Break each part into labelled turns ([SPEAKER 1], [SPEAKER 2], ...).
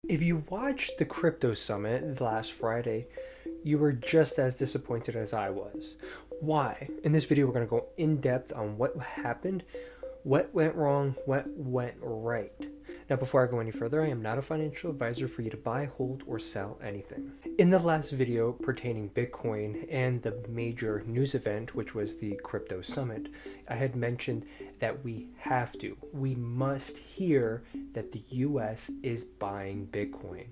[SPEAKER 1] If you watched the crypto summit last Friday, you were just as disappointed as I was. Why? In this video, we're going to go in depth on what happened, what went wrong, what went right. Now, before I go any further, I am not a financial advisor for you to buy, hold, or sell anything. In the last video pertaining Bitcoin and the major news event, which was the crypto summit, I had mentioned that we must hear that the US is buying Bitcoin.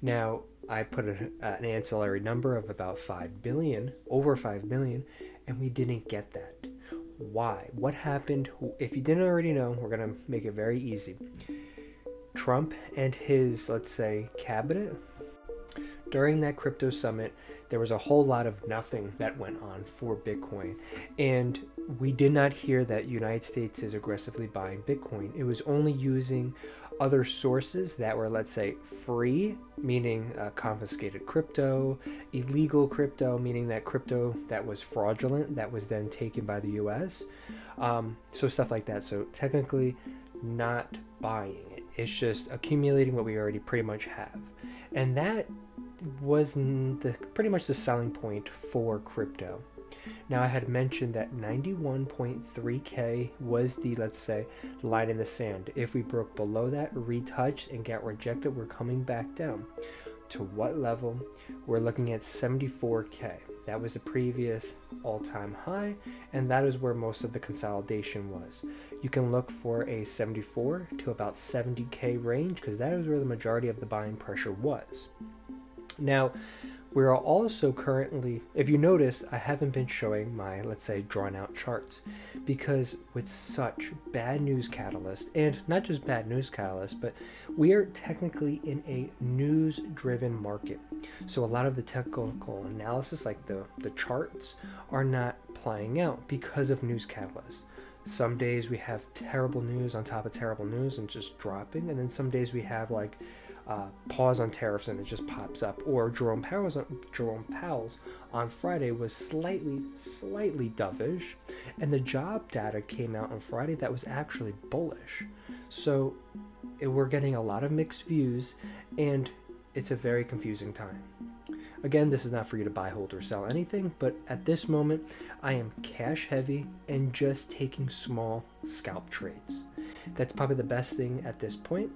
[SPEAKER 1] Now, I put an ancillary number of about 5 billion, over 5 billion, and we didn't get that. Why? What happened? If you didn't already know, we're going to make it very easy. Trump and his, let's say, cabinet, during that crypto summit, there was a whole lot of nothing that went on for Bitcoin. And we did not hear that United States is aggressively buying Bitcoin. It was only using other sources that were, let's say, free, meaning confiscated crypto, illegal crypto, meaning that crypto that was fraudulent, that was then taken by the US. So stuff like that. So technically not buying it. It's just accumulating what we already pretty much have. And that was pretty much the selling point for crypto. Now, I had mentioned that 91.3K was the, let's say, line in the sand. If we broke below that, retouched, and got rejected, we're coming back down. To what level? We're looking at 74K. That was the previous all-time high, and that is where most of the consolidation was. You can look for a 74 to about 70K range because that is where the majority of the buying pressure was. Now, we're also currently, if you notice, I haven't been showing my, let's say, drawn out charts because with such bad news catalyst, and not just bad news catalyst, but we are technically in a news driven market. So a lot of the technical analysis, like the charts, are not playing out because of news catalyst. Some days we have terrible news on top of terrible news and just dropping, and then some days we have like pause on tariffs and it just pops up. Or Jerome Powell's on Friday was slightly dovish, and the job data came out on Friday that was actually bullish. So we're getting a lot of mixed views, and it's a very confusing time. Again, this is not for you to buy, hold, or sell anything, but at this moment, I am cash heavy and just taking small scalp trades. That's probably the best thing at this point.